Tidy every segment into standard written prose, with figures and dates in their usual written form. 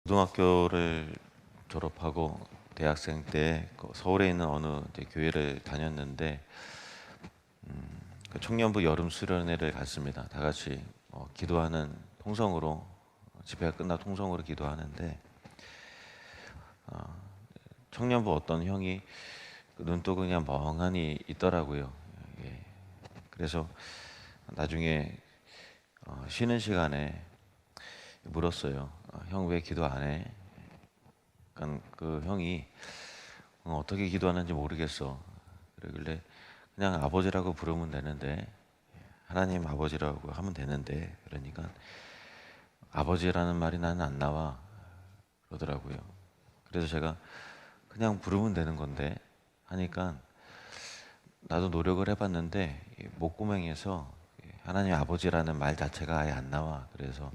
고등학교를 졸업하고 대학생 때 서울에 있는 어느 교회를 다녔는데 그 청년부 여름 수련회를 갔습니다. 다 같이 기도하는 통성으로 집회가 끝나 통성으로 기도하는데 청년부 어떤 형이 그 눈도 그냥 멍하니 있더라고요. 예. 그래서 나중에 쉬는 시간에 물었어요. 형 왜 기도 안 해? 그러니까 그 형이 어떻게 기도하는지 모르겠어. 그러길래 그냥 아버지라고 부르면 되는데, 하나님 아버지라고 하면 되는데, 그러니까 아버지라는 말이 나는 안 나와 그러더라고요. 그래서 제가 그냥 부르면 되는 건데 하니까 나도 노력을 해봤는데 목구멍에서 하나님 아버지라는 말 자체가 아예 안 나와. 그래서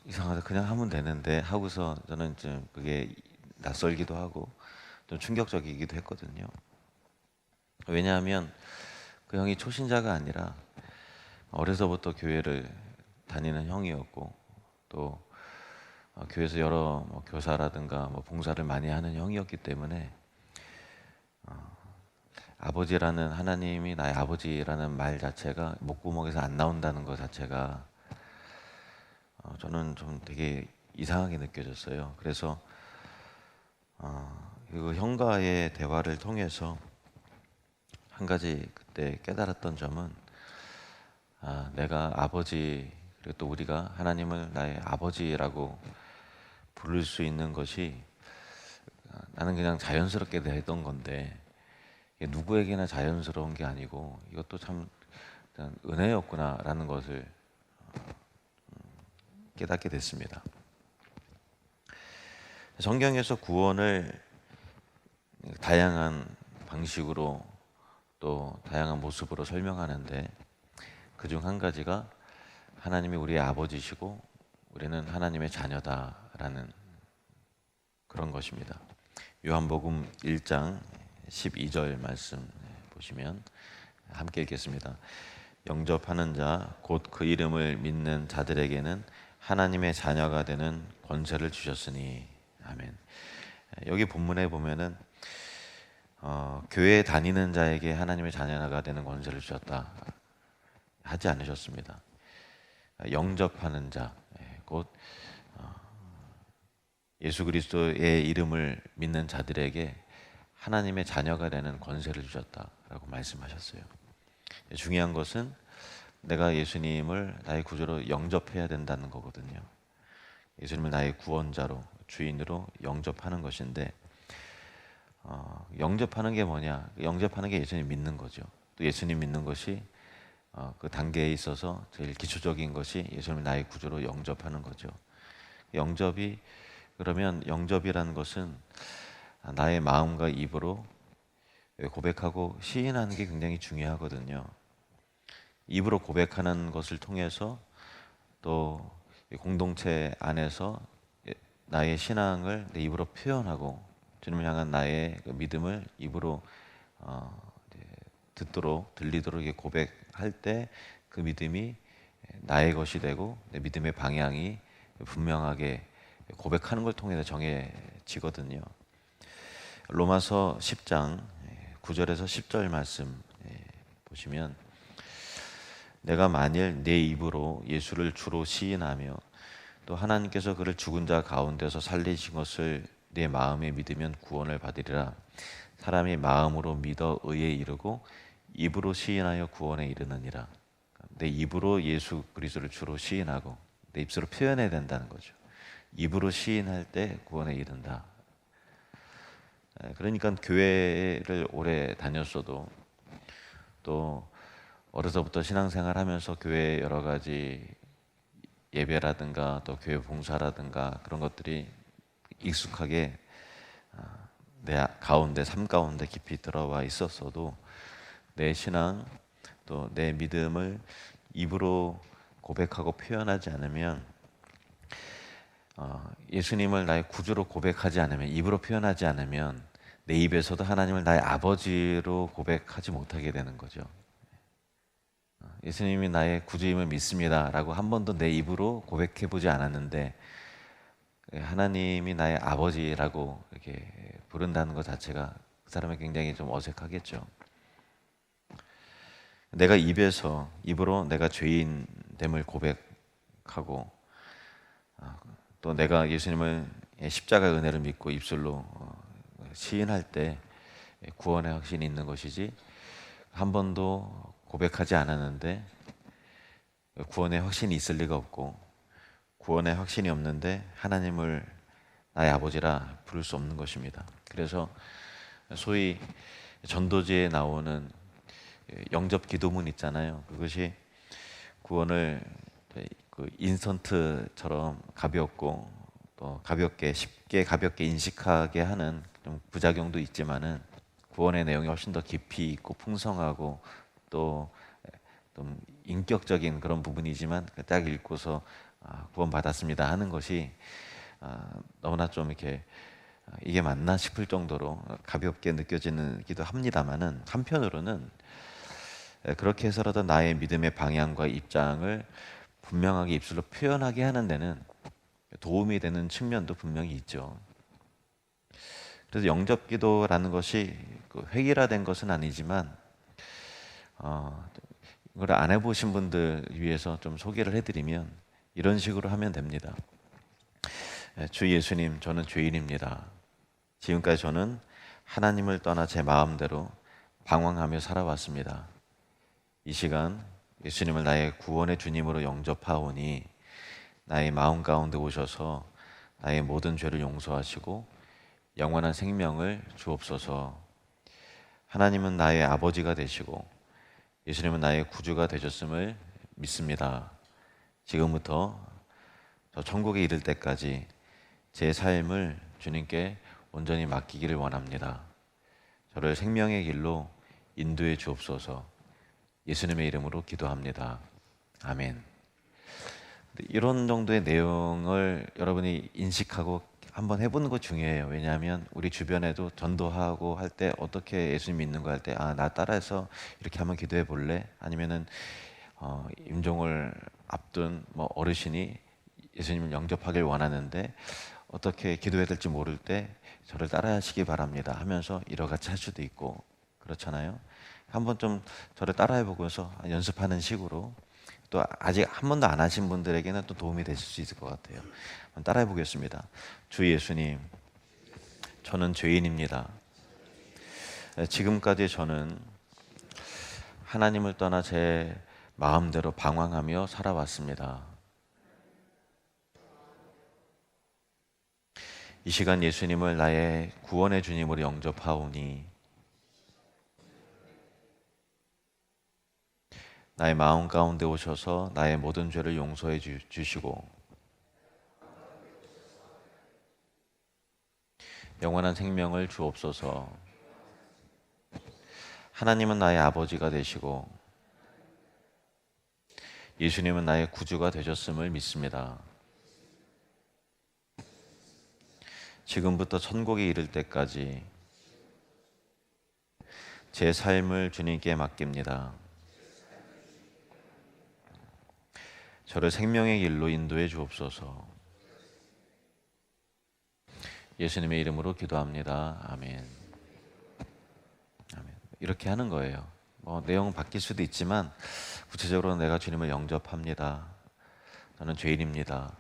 이상하다, 그냥 하면 되는데 하고서 저는 좀 그게 낯설기도 하고 좀 충격적이기도 했거든요. 왜냐하면 그 형이 초신자가 아니라 어려서부터 교회를 다니는 형이었고, 또 교회에서 여러 교사라든가 봉사를 많이 하는 형이었기 때문에 아버지라는, 하나님이 나의 아버지라는 말 자체가 목구멍에서 안 나온다는 것 자체가 저는 좀 되게 이상하게 느껴졌어요. 그래서 그 형과의 대화를 통해서 한 가지 그때 깨달았던 점은, 내가 아버지, 그리고 또 우리가 하나님을 나의 아버지라고 부를 수 있는 것이 나는 그냥 자연스럽게 되던 건데, 이게 누구에게나 자연스러운 게 아니고 이것도 참 은혜였구나라는 것을 깨닫게 됐습니다. 성경에서 구원을 다양한 방식으로 또 다양한 모습으로 설명하는데, 그중 한 가지가 하나님이 우리의 아버지시고 우리는 하나님의 자녀다라는 그런 것입니다. 요한복음 1장 12절 말씀 보시면 함께 읽겠습니다. 영접하는 자 곧 그 이름을 믿는 자들에게는 하나님의 자녀가 되는 권세를 주셨으니. 아멘. 여기 본문에 보면은 교회에 다니는 자에게 하나님의 자녀가 되는 권세를 주셨다 하지 않으셨습니다. 영접하는 자, 곧 예수 그리스도의 이름을 믿는 자들에게 하나님의 자녀가 되는 권세를 주셨다라고 말씀하셨어요. 중요한 것은 내가 예수님을 나의 구주로 영접해야 된다는 거거든요. 예수님을 나의 구원자로, 주인으로 영접하는 것인데, 영접하는 게 뭐냐? 영접하는 게 예수님 믿는 거죠. 또 예수님 믿는 것이 그 단계에 있어서 제일 기초적인 것이 예수님을 나의 구주로 영접하는 거죠. 영접이, 그러면 영접이라는 것은 나의 마음과 입으로 고백하고 시인하는 게 굉장히 중요하거든요. 입으로 고백하는 것을 통해서 또 공동체 안에서 나의 신앙을 내 입으로 표현하고 주님을 향한 나의 믿음을 입으로 듣도록, 들리도록 고백할 때 그 믿음이 나의 것이 되고 내 믿음의 방향이 분명하게 고백하는 걸 통해서 정해지거든요. 로마서 10장 9절에서 10절 말씀 보시면, 내가 만일 내 입으로 예수를 주로 시인하며 또 하나님께서 그를 죽은 자 가운데서 살리신 것을 내 마음에 믿으면 구원을 받으리라. 사람이 마음으로 믿어 의에 이르고 입으로 시인하여 구원에 이르느니라. 내 입으로 예수 그리스도를 주로 시인하고 내 입술로 표현해야 된다는 거죠. 입으로 시인할 때 구원에 이른다. 그러니까 교회를 오래 다녔어도, 또 어려서부터 신앙생활 하면서 교회 여러 가지 예배라든가 또 교회 봉사라든가 그런 것들이 익숙하게 내 가운데, 삶 가운데 깊이 들어와 있었어도 내 신앙 또 내 믿음을 입으로 고백하고 표현하지 않으면, 예수님을 나의 구주로 고백하지 않으면, 입으로 표현하지 않으면 내 입에서도 하나님을 나의 아버지로 고백하지 못하게 되는 거죠. 예수님이 나의 구주임을 믿습니다 라고 한 번도 내 입으로 고백해 보지 않았는데 하나님이 나의 아버지라고 이렇게 부른다는 것 자체가 그 사람은 굉장히 좀 어색하겠죠. 내가 입으로 내가 죄인됨을 고백하고 또 내가 예수님을 십자가의 은혜를 믿고 입술로 시인할 때 구원의 확신이 있는 것이지, 한 번도 고백하지 않았는데 구원의 확신이 있을 리가 없고, 구원의 확신이 없는데 하나님을 나의 아버지라 부를 수 없는 것입니다. 그래서 소위 전도지에 나오는 영접 기도문 있잖아요. 그것이 구원을 그 인스턴트처럼 가볍고 또 쉽게 가볍게 인식하게 하는 좀 부작용도 있지만은, 구원의 내용이 훨씬 더 깊이 있고 풍성하고 또 좀 인격적인 그런 부분이지만, 딱 읽고서 구원 받았습니다 하는 것이 너무나 좀 이렇게 이게 맞나 싶을 정도로 가볍게 느껴지기도 합니다만은, 한편으로는 그렇게 해서라도 나의 믿음의 방향과 입장을 분명하게 입술로 표현하게 하는 데는 도움이 되는 측면도 분명히 있죠. 그래서 영접기도라는 것이 획일화된 것은 아니지만, 이걸 안 해보신 분들 위해서 좀 소개를 해드리면 이런 식으로 하면 됩니다. 주 예수님, 저는 죄인입니다. 지금까지 저는 하나님을 떠나 제 마음대로 방황하며 살아왔습니다. 이 시간 예수님을 나의 구원의 주님으로 영접하오니 나의 마음 가운데 오셔서 나의 모든 죄를 용서하시고 영원한 생명을 주옵소서. 하나님은 나의 아버지가 되시고 예수님은 나의 구주가 되셨음을 믿습니다. 지금부터 저 천국에 이를 때까지 제 삶을 주님께 온전히 맡기기를 원합니다. 저를 생명의 길로 인도해 주옵소서. 예수님의 이름으로 기도합니다. 아멘. 이런 정도의 내용을 여러분이 인식하고 한번 해보는 거 중요해요. 왜냐하면 우리 주변에도 전도하고 할 때 어떻게 예수님 믿는 거 할 때 나 따라해서 이렇게 한번 기도해 볼래? 아니면은 임종을 앞둔 뭐 어르신이 예수님을 영접하길 원하는데 어떻게 기도해야 될지 모를 때 저를 따라하시기 바랍니다 하면서 이러같이 할 수도 있고 그렇잖아요. 한번 좀 저를 따라해 보고서 연습하는 식으로, 또 아직 한 번도 안 하신 분들에게는 또 도움이 되실 수 있을 것 같아요. 한번 따라해 보겠습니다. 주 예수님, 저는 죄인입니다. 지금까지 저는 하나님을 떠나 제 마음대로 방황하며 살아왔습니다. 이 시간 예수님을 나의 구원의 주님으로 영접하오니 나의 마음 가운데 오셔서 나의 모든 죄를 용서해 주시고 영원한 생명을 주옵소서. 하나님은 나의 아버지가 되시고 예수님은 나의 구주가 되셨음을 믿습니다. 지금부터 천국에 이를 때까지 제 삶을 주님께 맡깁니다. 저를 생명의 길로 인도해 주옵소서. 예수님의 이름으로 기도합니다. 아멘. 아멘. 이렇게 하는 거예요. 내용은 바뀔 수도 있지만 구체적으로 내가 주님을 영접합니다. 저는 죄인입니다.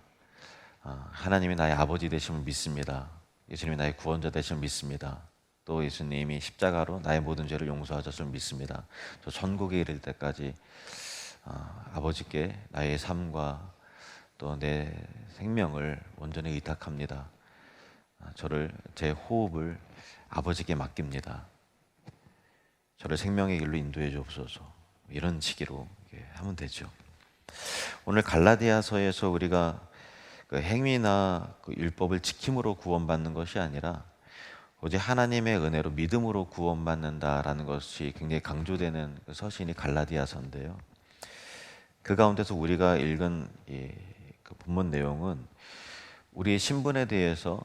하나님이 나의 아버지 되심을 믿습니다. 예수님이 나의 구원자 되심을 믿습니다. 또 예수님이 십자가로 나의 모든 죄를 용서하셨음을 믿습니다. 저 천국에 이를 때까지 아버지께 나의 삶과 또 내 생명을 온전히 의탁합니다. 저를 제 호흡을 아버지께 맡깁니다. 저를 생명의 길로 인도해 주옵소서. 이런 식으로 하면 되죠. 오늘 갈라디아서에서 우리가 그 행위나 그 율법을 지킴으로 구원받는 것이 아니라 오직 하나님의 은혜로 믿음으로 구원받는다라는 것이 굉장히 강조되는 그 서신이 갈라디아서인데요. 그 가운데서 우리가 읽은 그 본문 내용은 우리의 신분에 대해서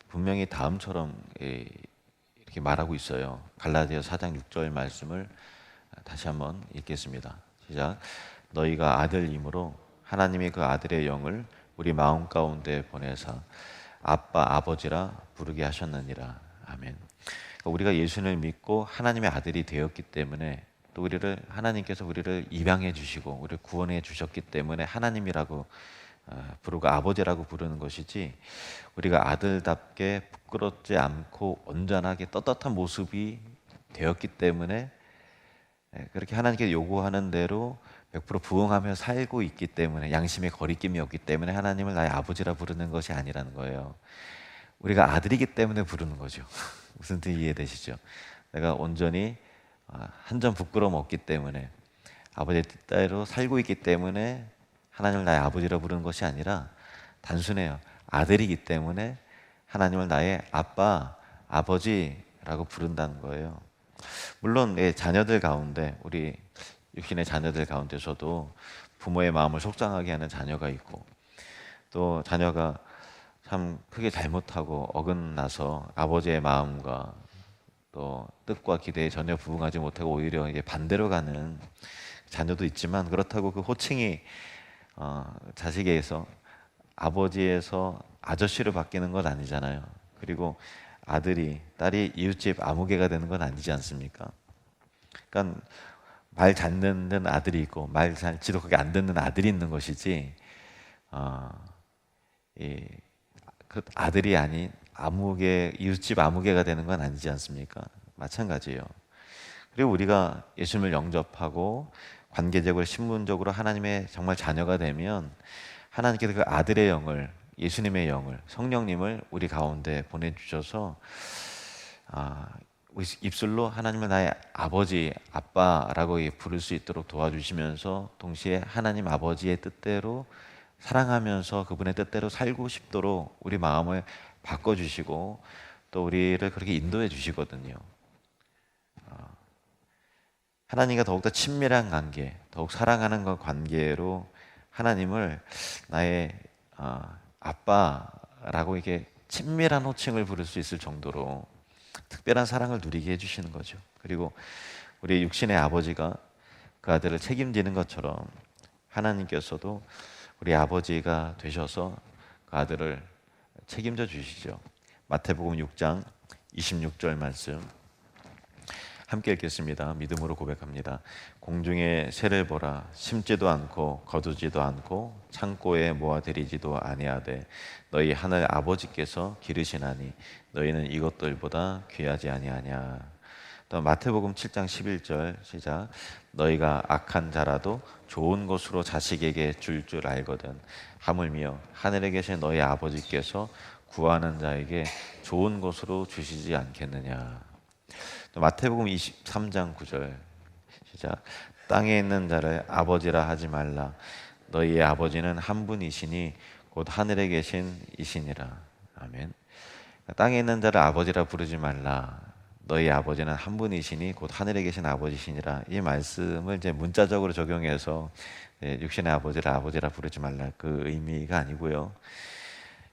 분명히 다음처럼 이렇게 말하고 있어요. 갈라디아서 4장 6절 말씀을 다시 한번 읽겠습니다. 시작. 너희가 아들이므로 하나님이 그 아들의 영을 우리 마음 가운데 보내사 아빠 아버지라 부르게 하셨느니라. 아멘. 그러니까 우리가 예수를 믿고 하나님의 아들이 되었기 때문에, 또 하나님께서 우리를 입양해 주시고 우리를 구원해 주셨기 때문에 하나님이라고 부르고 아버지라고 부르는 것이지, 우리가 아들답게 부끄럽지 않고 온전하게 떳떳한 모습이 되었기 때문에, 그렇게 하나님께 요구하는 대로 100% 부응하며 살고 있기 때문에, 양심의 거리낌이 없기 때문에 하나님을 나의 아버지라 부르는 것이 아니라는 거예요. 우리가 아들이기 때문에 부르는 거죠. 무슨 뜻 이해되시죠? 내가 온전히 한 점 부끄러움 없기 때문에, 아버지의 뜻대로 살고 있기 때문에 하나님을 나의 아버지라 부르는 것이 아니라, 단순해요. 아들이기 때문에 하나님을 나의 아빠, 아버지라고 부른다는 거예요. 물론 자녀들 가운데, 우리 육신의 자녀들 가운데서도 부모의 마음을 속상하게 하는 자녀가 있고, 또 자녀가 참 크게 잘못하고 어긋나서 아버지의 마음과 또 뜻과 기대에 전혀 부응하지 못하고 오히려 이제 반대로 가는 자녀도 있지만, 그렇다고 그 호칭이 자식에게서 아버지에서 아저씨로 바뀌는 건 아니잖아요. 그리고 딸이 이웃집 아무개가 되는 건 아니지 않습니까? 그러니까 말 잘 듣는 아들이 있고 말 잘 지독하게 안 듣는 아들이 있는 것이지, 그 아들이 아닌 이웃집 아무개가 되는 건 아니지 않습니까? 마찬가지예요. 그리고 우리가 예수님을 영접하고 관계적으로 신분적으로 하나님의 정말 자녀가 되면, 하나님께서 그 아들의 영을, 예수님의 영을, 성령님을 우리 가운데 보내주셔서 입술로 하나님을 나의 아버지, 아빠라고 부를 수 있도록 도와주시면서, 동시에 하나님 아버지의 뜻대로 사랑하면서 그분의 뜻대로 살고 싶도록 우리 마음을 바꿔주시고, 또 우리를 그렇게 인도해 주시거든요. 하나님과 더욱더 친밀한 관계, 더욱 사랑하는 그 관계로 하나님을 나의 아빠라고 이게 친밀한 호칭을 부를 수 있을 정도로 특별한 사랑을 누리게 해주시는 거죠. 그리고 우리 육신의 아버지가 그 아들을 책임지는 것처럼, 하나님께서도 우리 아버지가 되셔서 그 아들을 책임져 주시죠. 마태복음 6장 26절 말씀 함께 읽겠습니다. 믿음으로 고백합니다. 공중의 새를 보라. 심지도 않고 거두지도 않고 창고에 모아들이지도 아니하되 너희 하늘 아버지께서 기르시나니 너희는 이것들보다 귀하지 아니하냐. 또 마태복음 7장 11절 시작. 너희가 악한 자라도 좋은 것으로 자식에게 줄 알거든 하물며 하늘에 계신 너희 아버지께서 구하는 자에게 좋은 것으로 주시지 않겠느냐. 또 마태복음 23장 9절 시작. 땅에 있는 자를 아버지라 하지 말라. 너희의 아버지는 한 분이시니 곧 하늘에 계신 이시니라. 아멘. 땅에 있는 자를 아버지라 부르지 말라. 너희 아버지는 한 분이시니 곧 하늘에 계신 아버지시니라. 이 말씀을 이제 문자적으로 적용해서 육신의 아버지를 아버지라 부르지 말라, 그 의미가 아니고요.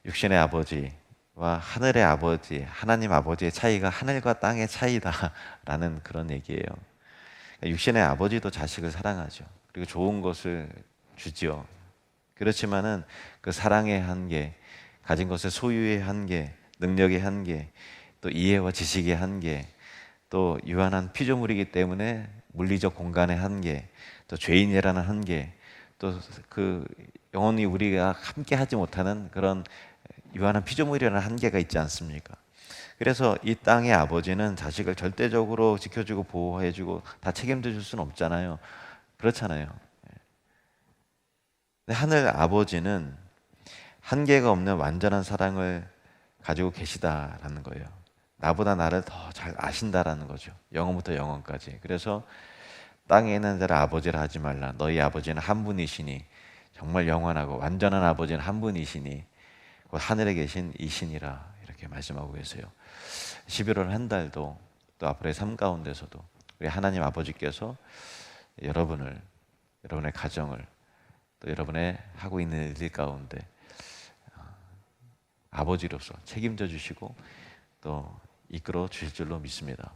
육신의 아버지와 하늘의 아버지, 하나님 아버지의 차이가 하늘과 땅의 차이다라는 그런 얘기예요. 육신의 아버지도 자식을 사랑하죠. 그리고 좋은 것을 주지요. 그렇지만은 그 사랑의 한계, 가진 것의 소유의 한계, 능력의 한계, 또 이해와 지식의 한계, 또 유한한 피조물이기 때문에 물리적 공간의 한계, 또 죄인이라는 한계, 또 그 영원히 우리가 함께 하지 못하는 그런 유한한 피조물이라는 한계가 있지 않습니까? 그래서 이 땅의 아버지는 자식을 절대적으로 지켜주고 보호해주고 다 책임져 줄 수는 없잖아요. 그렇잖아요. 근데 하늘 아버지는 한계가 없는 완전한 사랑을 가지고 계시다라는 거예요. 나보다 나를 더 잘 아신다라는 거죠. 영원부터 영원까지. 그래서 땅에 있는 자를 아버지라 하지 말라. 너희 아버지는 한 분이시니, 정말 영원하고 완전한 아버지는 한 분이시니 곧 하늘에 계신 이신이라, 이렇게 말씀하고 계세요. 11월 한 달도 또 앞으로의 삶 가운데서도 우리 하나님 아버지께서 여러분의 가정을, 또 여러분의 하고 있는 일 가운데 아버지로서 책임져 주시고 또 이끌어 주실 줄로 믿습니다.